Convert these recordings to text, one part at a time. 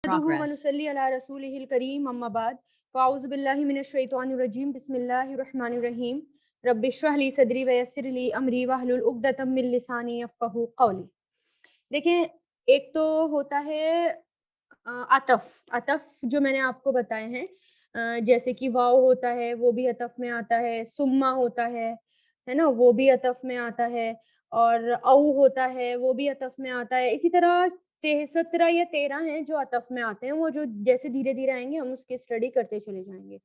ونصلي على رسوله الكريم اما بعد فاعوذ بالله من الشیطان الرجیم بسم اللہ الرحمن الرحیم رب اشرح لی صدری ویسر لی امری واحلل عقدۃ من لسانی یفقہوا قولی. دیکھیں ایک تو ہوتا ہے عطف جو میں نے آپ کو بتائے ہیں، جیسے کہ واو ہوتا ہے وہ بھی عطف میں آتا ہے، سما ہوتا ہے نا، وہ بھی عطف میں آتا ہے، اور او ہوتا ہے وہ بھی عطف میں آتا ہے. اسی طرح 17 یا 13 ہیں جو عطف میں آتے ہیں، وہ جو جیسے دھیرے دھیرے آئیں گے ہم اس کی اسٹڈی کرتے چلے جائیں گے.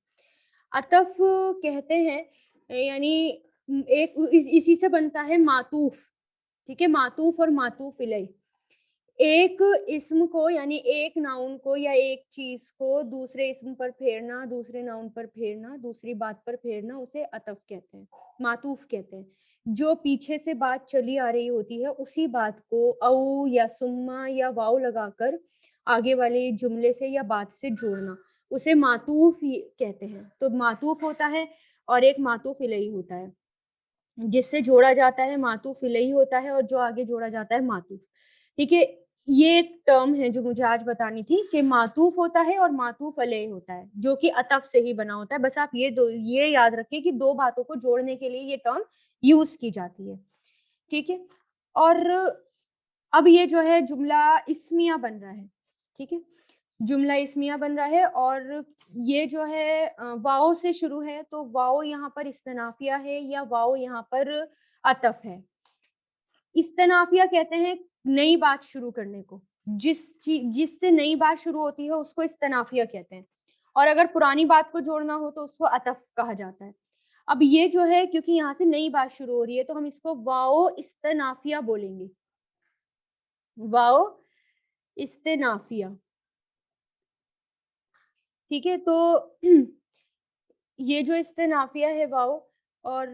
عطف کہتے ہیں یعنی ایک اسی سے بنتا ہے معطوف. ٹھیک ہے، معطوف اور معطوف الیہ، ایک اسم کو یعنی ایک ناؤن کو یا ایک چیز کو دوسرے اسم پر پھیرنا، دوسرے ناؤن پر پھیرنا، دوسری بات پر پھیرنا، اسے عطف کہتے ہیں، معطوف کہتے ہیں. جو پیچھے سے بات چلی آ رہی ہوتی ہے اسی بات کو او یا سما یا واو لگا کر آگے والے جملے سے یا بات سے جوڑنا، اسے معطوف کہتے ہیں. تو معطوف ہوتا ہے اور ایک معطوف الیہ ہوتا ہے، جس سے جوڑا جاتا ہے معطوف الیہ ہوتا ہے، اور جو آگے جوڑا جاتا ہے معطوف. ٹھیک ہے، یہ ایک ٹرم ہے جو مجھے آج بتانی تھی کہ معطوف ہوتا ہے اور معطوف علیہ ہوتا ہے، جو کہ عطف سے ہی بنا ہوتا ہے. بس آپ یہ یاد رکھیں کہ دو باتوں کو جوڑنے کے لیے یہ ٹرم یوز کی جاتی ہے. ٹھیک ہے، اور اب یہ جو ہے جملہ اسمیہ بن رہا ہے. ٹھیک ہے، جملہ اسمیہ بن رہا ہے، اور یہ جو ہے واؤ سے شروع ہے، تو واؤ یہاں پر استنافیہ ہے یا واؤ یہاں پر عطف ہے. استنافیہ کہتے ہیں نئی بات شروع کرنے کو، جس سے نئی بات شروع ہوتی ہے اس کو استنافیہ کہتے ہیں، اور اگر پرانی بات کو جوڑنا ہو تو اس کو عطف کہا جاتا ہے. اب یہ جو ہے کیونکہ یہاں سے نئی بات شروع ہو رہی ہے تو ہم اس کو واؤ استنافیہ بولیں گے، واؤ استنافیہ. ٹھیک ہے، تو یہ جو استنافیہ ہے واؤ، اور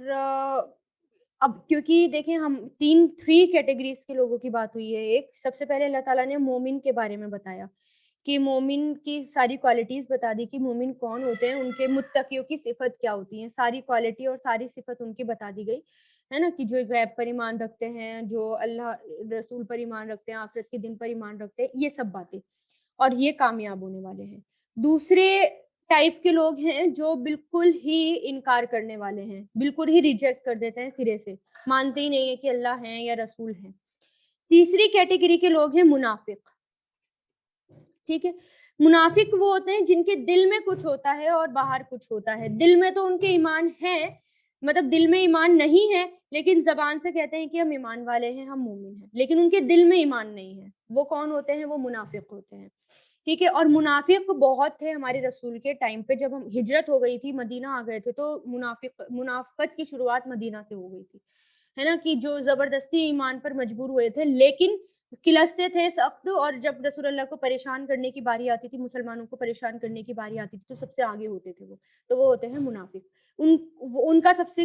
اب کیونکہ دیکھیں ہم 3 کیٹیگریز کے لوگوں کی بات ہوئی ہے. ایک سب سے پہلے اللہ تعالیٰ نے مومن کے بارے میں بتایا کہ مومن کی ساری کوالٹیز بتا دی کہ مومن کون ہوتے ہیں، ان کے متقیوں کی صفت کیا ہوتی ہیں، ساری کوالٹی اور ساری صفت ان کی بتا دی گئی ہے نا، کہ جو غیب پر ایمان رکھتے ہیں، جو اللہ رسول پر ایمان رکھتے ہیں، آخرت کے دن پر ایمان رکھتے ہیں، یہ سب باتیں، اور یہ کامیاب ہونے والے ہیں. دوسرے ٹائپ کے لوگ ہیں جو بالکل ہی انکار کرنے والے ہیں، بالکل ہی ریجیکٹ کر دیتے ہیں، سرے سے مانتے ہی نہیں ہے کہ اللہ ہیں یا رسول ہیں. تیسری کیٹیگری کے لوگ ہیں منافق. ٹھیک ہے، منافق وہ ہوتے ہیں جن کے دل میں کچھ ہوتا ہے اور باہر کچھ ہوتا ہے. دل میں تو ان کے ایمان ہے، مطلب دل میں ایمان نہیں ہے، لیکن زبان سے کہتے ہیں کہ ہم ایمان والے ہیں، ہم مومن ہیں، لیکن ان کے دل میں ایمان نہیں ہے. وہ کون ہوتے ہیں؟ وہ منافق ہوتے ہیں. ٹھیک ہے، اور منافق بہت تھے ہمارے رسول کے ٹائم پہ. جب ہم ہجرت ہو گئی تھی، مدینہ آ گئے تھے، تو منافقت کی شروعات مدینہ سے ہو گئی تھی، ہے نا، کہ جو زبردستی ایمان پر مجبور ہوئے تھے، لیکن کلستے تھے سخت. اور جب رسول اللہ کو پریشان کرنے کی باری آتی تھی، مسلمانوں کو پریشان کرنے کی باری آتی تھی، تو سب سے آگے ہوتے تھے وہ. تو وہ ہوتے ہیں منافق. ان کا سب سے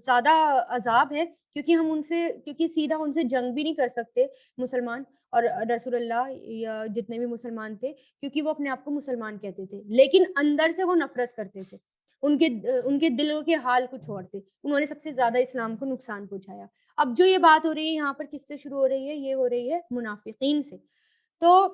زیادہ عذاب ہے، کیونکہ سیدھا ان سے جنگ بھی نہیں کر سکتے مسلمان اور رسول اللہ یا جتنے بھی مسلمان تھے، کیونکہ وہ اپنے آپ کو مسلمان کہتے تھے، لیکن اندر سے وہ نفرت کرتے تھے. ان کے دلوں کے حال کچھ اور تھے. انہوں نے سب سے زیادہ اسلام کو نقصان پہنچایا. اب جو یہ بات ہو رہی ہے یہاں پر کس سے شروع ہو رہی ہے؟ یہ ہو رہی ہے منافقین سے. تو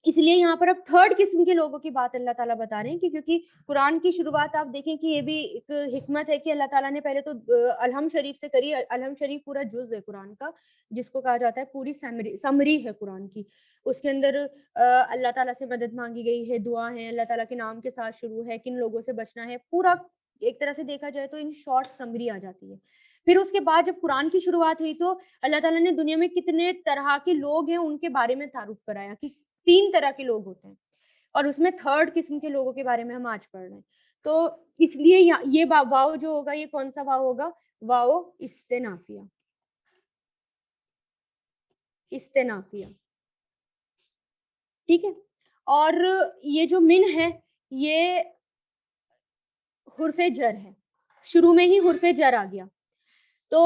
اس لیے یہاں پر اب 3rd قسم کے لوگوں کی بات اللہ تعالیٰ بتا رہے ہیں، کہ کیونکہ قرآن کی شروعات آپ دیکھیں کہ یہ بھی ایک حکمت ہے کہ اللہ تعالیٰ نے پہلے تو الحمد شریف سے کری. الحمد شریف پورا جز ہے قرآن کا، جس کو کہا جاتا ہے پوری سمری ہے قرآن کی. اس کے اندر اللہ تعالیٰ سے مدد مانگی گئی ہے، دعا ہے، اللہ تعالیٰ کے نام کے ساتھ شروع ہے، کن لوگوں سے بچنا ہے، پورا ایک طرح سے دیکھا جائے تو ان شارٹ سمری آ جاتی ہے. پھر اس کے بعد جب قرآن کی شروعات ہوئی تو اللہ تعالیٰ نے دنیا میں کتنے طرح کے لوگ ہیں ان کے بارے میں تعارف کرایا کہ 3 طرح کے لوگ ہوتے ہیں، اور اس میں 3rd قسم کے لوگوں کے بارے میں ہم آج پڑھ رہے ہیں. تو اس لیے یہ واو جو ہوگا، یہ کون سا واو ہوگا؟ واو استنافیہ. استنافیہ. ٹھیک ہے، اور یہ جو من ہے یہ حرف جر ہے. شروع میں ہی حرف جر آ گیا. تو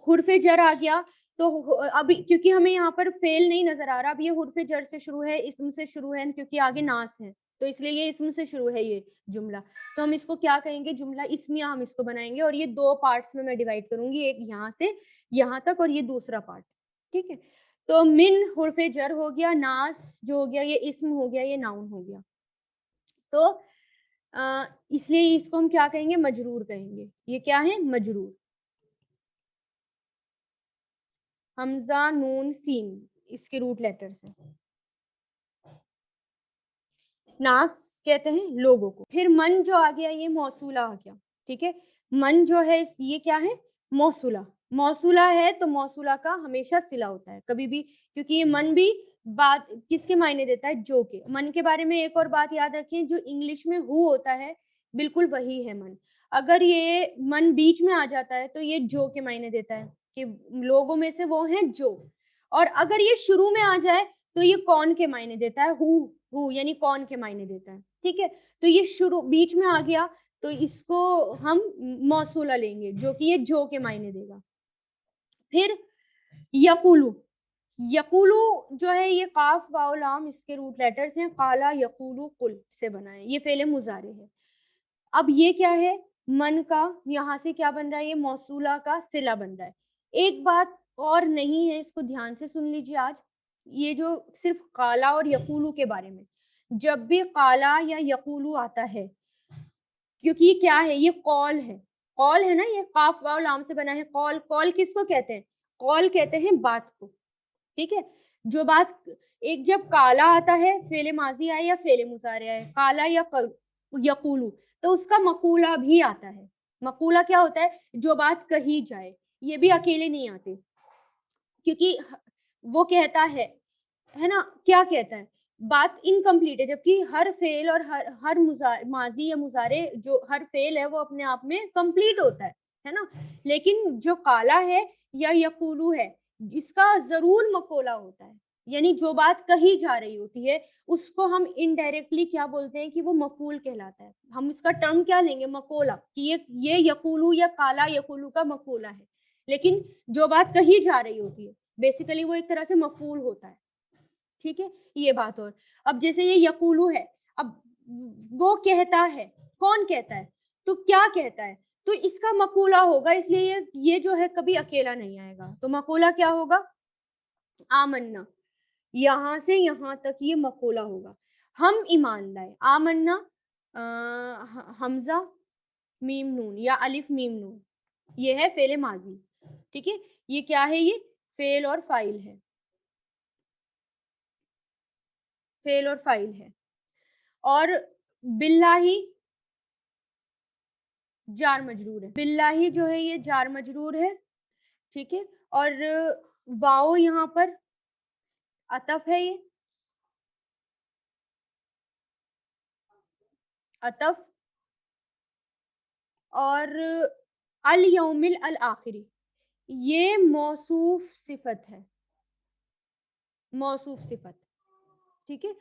حرف جر آ گیا تو اب کیونکہ ہمیں یہاں پر فعل نہیں نظر آ رہا، اب یہ حرف جر سے شروع ہے، اسم سے شروع ہے، کیونکہ آگے ناس ہے، تو اس لیے یہ اسم سے شروع ہے یہ جملہ. تو ہم اس کو کیا کہیں گے؟ جملہ اسمیہ ہم اس کو بنائیں گے. اور یہ 2 پارٹس میں ڈیوائڈ کروں گی، ایک یہاں سے یہاں تک اور یہ دوسرا پارٹ. ٹھیک ہے. تو من حرف جر ہو گیا, ناس جو ہو گیا یہ اسم ہو گیا, یہ ناؤن ہو گیا. تو اس لیے اس کو ہم کیا کہیں گے, مجرور کہیں گے. یہ کیا ہے, مجرور. حمزہ نون سین اس کے روٹ لیٹرز ہیں. ناس کہتے ہیں لوگوں کو. پھر من جو آ گیا یہ موصولہ آ گیا. ٹھیک ہے, من جو ہے یہ کیا ہے, موصولہ. موصولہ ہے تو موصولہ کا ہمیشہ صلہ ہوتا ہے کبھی بھی, کیونکہ یہ من بھی بات کس کے معنی دیتا ہے, جو کے. من کے بارے میں ایک اور بات یاد رکھیں, جو انگلش میں ہو ہوتا ہے بالکل وہی ہے من. اگر یہ من بیچ میں آ جاتا ہے تو یہ جو کے معنی دیتا ہے کہ لوگوں میں سے وہ ہیں جو. اور اگر یہ شروع میں آ جائے تو یہ کون کے معنی دیتا ہے, ہو یعنی کون کے معنی دیتا ہے. ٹھیک ہے, تو یہ شروع بیچ میں آ گیا تو اس کو ہم موصولہ لیں گے جو کہ یہ جو کے معنی دے گا. پھر یقولو. یقولو جو ہے یہ قاف واو لام اس کے روٹ لیٹرز ہیں. قالا یقولو قل سے بنا ہے, یہ فعل مضارع ہے. اب یہ کیا ہے, من کا یہاں سے کیا بن رہا ہے, یہ موصولہ کا صلہ بن رہا ہے. ایک بات اور نہیں ہے, اس کو دھیان سے سن لیجیے آج, یہ جو صرف قالا اور یقولو کے بارے میں, جب بھی قالا یا یقولو آتا ہے, کیونکہ یہ کیا ہے, یہ قول ہے. قول ہے نا, یہ قاف واو لام سے بنا ہے. قول, قول کس کو کہتے ہیں, قول کہتے ہیں بات کو. ٹھیک ہے, جو بات ایک جب کالا آتا ہے, فعل ماضی آئے یا فعل مضارع آئے, کالا یا یقولو, تو اس کا مقولہ بھی آتا ہے. مقولہ کیا ہوتا ہے, جو بات کہی جائے. یہ بھی اکیلے نہیں آتے, کیونکہ وہ کہتا ہے نا, کیا کہتا ہے, بات انکمپلیٹ ہے, جبکہ ہر فعل اور ہر ماضی یا مضارع جو ہر فعل ہے وہ اپنے آپ میں کمپلیٹ ہوتا ہے نا. لیکن جو قالا ہے یا یقولو ہے, اس کا ضرور مقولہ ہوتا ہے, یعنی جو بات کہی جا رہی ہوتی ہے اس کو ہم انڈائریکٹلی کیا بولتے ہیں کہ وہ مفعول کہلاتا ہے. ہم اس کا ٹرم کیا لیں گے, مقولہ, کہ یہ یقولو یا قالا یقولو کا مقولہ ہے. لیکن جو بات کہی جا رہی ہوتی ہے بیسیکلی وہ ایک طرح سے مفعول ہوتا ہے. ٹھیک ہے, یہ بات. اور اب جیسے یہ یقولو ہے, اب وہ کہتا ہے, کون کہتا ہے, تو کیا کہتا ہے, تو اس کا مقولہ ہوگا, اس لیے یہ جو ہے کبھی اکیلا نہیں آئے گا. تو مقولہ کیا ہوگا, آمنا. یہاں سے یہاں تک یہ مقولہ ہوگا, ہم ایمان لائے. آمنا حمزہ میم نون یا الف میم نون, یہ ہے فعل ماضی. ٹھیک ہے, یہ کیا ہے, یہ فعل اور فاعل ہے, فعل اور فاعل ہے. اور باللہ جار مجرور ہے. باللہ جو ہے یہ جار مجرور ہے. ٹھیک ہے, اور واو یہاں پر عطف ہے, یہ عطف. اور الیوم الاخری یہ موصوف صفت ہے, موصوف صفت. ٹھیک ہے,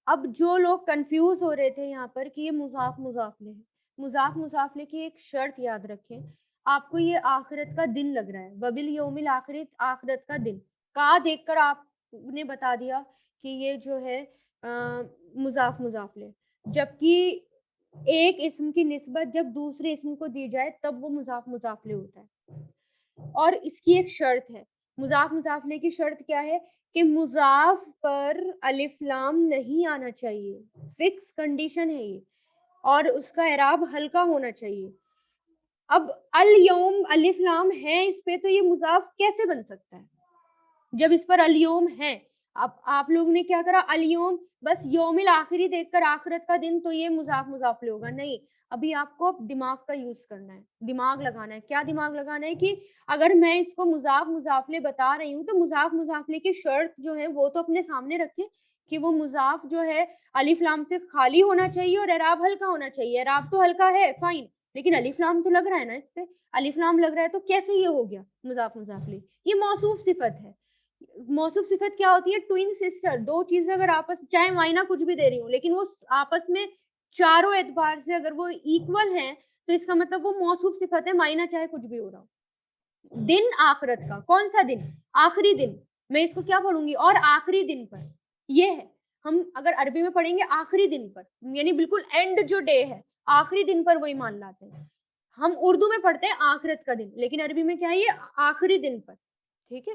اب جو لوگ کنفیوز ہو رہے تھے یہاں پر کہ یہ مضاف مضاف لے, مضاف مضاف لے کی ایک شرط یاد رکھیں. آپ کو یہ آخرت کا دن لگ رہا ہے, وبالیوم الاخر, آخرت کا دن کا دیکھ کر آپ نے بتا دیا کہ یہ جو ہے مضاف مضاف لے, جبکہ ایک اسم کی نسبت جب دوسرے اسم کو دی جائے تب وہ مضاف مضاف لے ہوتا ہے. اور اس کی ایک شرط ہے, مضاف مضاف لے کی شرط کیا ہے کہ مضاف پر الف لام نہیں آنا چاہیے, فکس کنڈیشن ہے یہ, اور اس کا اعراب ہلکا ہونا چاہیے. اب الیوم الف لام ہے اس پہ, تو یہ مضاف کیسے بن سکتا ہے جب اس پر الیوم ہے. اب آپ لوگوں نے کیا کرا, الیوم بس یوم الاخری دیکھ کر آخرت کا دن, تو یہ مضاف مضاف لے ہوگا. نہیں, ابھی آپ کو دماغ کا یوز کرنا ہے, دماغ لگانا ہے. کیا دماغ لگانا ہے کہ اگر میں اس کو مضاف مضاف لے بتا رہی ہوں تو مضاف مضاف لے کی شرط جو ہے وہ تو اپنے سامنے رکھیں کہ وہ مضاف جو ہے الف لام سے خالی ہونا چاہیے اور اعراب ہلکا ہونا چاہیے. اعراب تو ہلکا ہے فائن, لیکن الف لام تو لگ رہا ہے نا, اس پہ الف لام لگ رہا ہے, تو کیسے یہ ہو گیا مضاف مضاف لے. یہ موصوف صفت ہے. موصوف صفت کیا ہوتی ہے, ٹوئن سسٹر, دو چیزیں اگر آپس, چاہے معائنہ کچھ بھی دے رہی ہوں, لیکن وہ آپس میں چاروں اعتبار سے اگر وہ ایکول ہیں تو اس کا مطلب وہ موصوف صفت ہے, معائنہ چاہے کچھ بھی ہو رہا ہو. دن آخرت کا, کون سا دن, آخری دن, میں اس کو کیا پڑھوں گی, اور آخری دن پر, یہ ہے. ہم اگر عربی میں پڑھیں گے آخری دن پر, یعنی بالکل اینڈ جو ڈے ہے آخری دن پر وہ ایمان لاتے ہیں. ہم اردو میں پڑھتے ہیں آخرت کا دن, لیکن عربی میں کیا ہے, یہ آخری دن پر. ٹھیک ہے,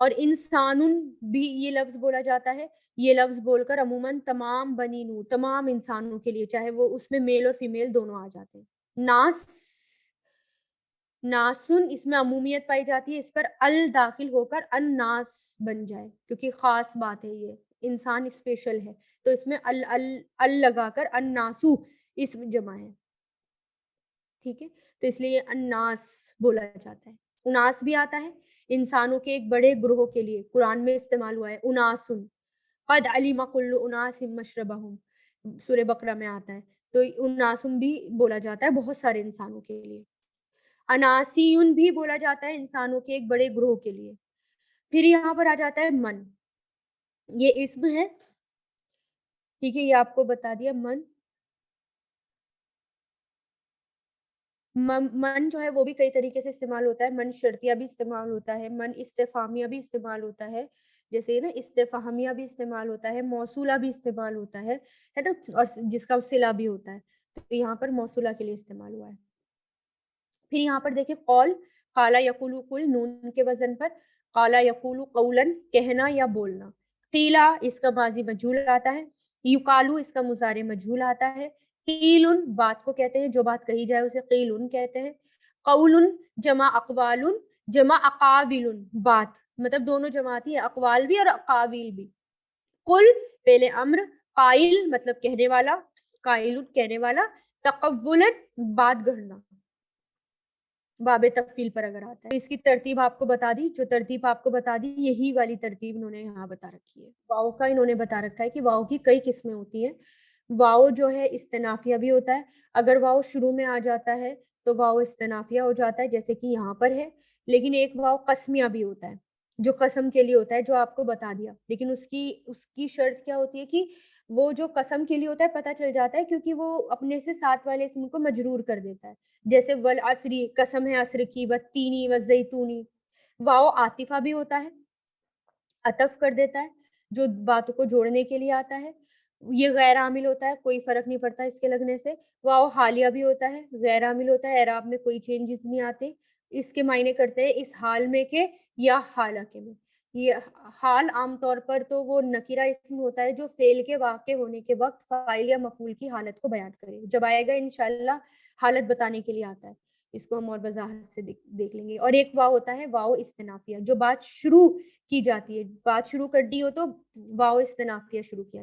اور انسانن بھی یہ لفظ بولا جاتا ہے. یہ لفظ بول کر عموماً تمام بنی نو، تمام انسانوں کے لیے، چاہے وہ اس میں میل اور فیمیل دونوں آ جاتے ہیں. ناس، ناسن اس میں عمومیت پائی جاتی ہے، اس پر ال داخل ہو کر الناس بن جائے کیونکہ خاص بات ہے، یہ انسان اسپیشل ہے، تو اس میں ال لگا کر الناسو اسم جمع ہے. ٹھیک ہے، تو اس لیے یہ الناس بولا جاتا ہے. اناس بھی آتا ہے انسانوں کے ایک بڑے گروہ کے لیے، قرآن میں استعمال ہوا ہے اناسن. قد علم کل اناس مشربہم سورہ بقرہ میں آتا ہے، تو اناسن بھی بولا جاتا ہے بہت سارے انسانوں کے لیے. اناسیون بھی بولا جاتا ہے انسانوں کے ایک بڑے گروہ کے لیے. پھر یہاں پر آ جاتا ہے من، یہ اسم ہے. ٹھیک ہے، یہ آپ کو بتا دیا. من جو ہے وہ بھی کئی طریقے سے استعمال ہوتا ہے. من شرطیہ بھی استعمال ہوتا ہے، من استفہامیہ بھی استعمال ہوتا ہے، جیسے نا استفہامیہ بھی استعمال ہوتا ہے، موصولہ بھی استعمال ہوتا ہے نا، اور جس کا صلہ بھی ہوتا ہے، تو یہاں پر موصولہ کے لیے استعمال ہوا ہے. پھر یہاں پر دیکھیں قول، قالا یقول قل، نون کے وزن پر، قالا یقول قولا کہنا یا بولنا. قیلا اس کا ماضی مجہول آتا ہے، یقالو اس کا مضارع مجہول آتا ہے. قیلن بات کو کہتے ہیں، جو بات کہی جائے اسے قیلن کہتے ہیں. قول جمع اقوال جمع اقاویل، بات مطلب دونوں جمع آتی ہے، اقوال بھی اور اقاویل بھی. قل پہلے امر، قائل مطلب کہنے والا، قائل کہنے والا، تقولن بات گڑھنا باب تفعیل پر اگر آتا ہے. اس کی ترتیب آپ کو بتا دی، جو ترتیب آپ کو بتا دی یہی والی ترتیب انہوں نے یہاں بتا رکھی ہے. واؤ کا انہوں نے بتا رکھا ہے کہ واؤ کی کئی قسمیں ہوتی ہیں. واؤ جو ہے استنافیہ بھی ہوتا ہے، اگر واؤ شروع میں آ جاتا ہے تو واؤ استنافیہ ہو جاتا ہے جیسے کہ یہاں پر ہے. لیکن ایک واؤ قسمیہ بھی ہوتا ہے جو قسم کے لیے ہوتا ہے، جو آپ کو بتا دیا. لیکن اس کی شرط کیا ہوتی ہے کہ وہ جو قسم کے لیے ہوتا ہے پتہ چل جاتا ہے کیونکہ وہ اپنے سے ساتھ والے اسم کو مجرور کر دیتا ہے. جیسے والعصری قسم ہے عصر کی، والتینی والزیتونی. واؤ عاطفہ بھی ہوتا ہے، عطف کر دیتا ہے، جو باتوں کو جوڑنے کے لیے آتا ہے. یہ غیر عامل ہوتا ہے، کوئی فرق نہیں پڑتا اس کے لگنے سے. واؤ حالیہ بھی ہوتا ہے، غیر عامل ہوتا ہے، اعراب میں کوئی چینجز نہیں آتے. اس کے معنی کرتے ہیں اس حال میں کے یا حالہ میں. یہ حال عام طور پر تو وہ نکرہ اسم ہوتا ہے جو فعل کے واقع ہونے کے وقت فاعل یا مفعول کی حالت کو بیان کرے. جب آئے گا انشاءاللہ حالت بتانے کے لیے آتا ہے، اس کو ہم اور وضاحت سے دیکھ لیں گے. اور ایک واؤ ہوتا ہے واؤ استنافیہ، جو بات شروع کی جاتی ہے، بات شروع کر دی ہو تو واؤ استنافیہ شروع کیا جاتا ہے.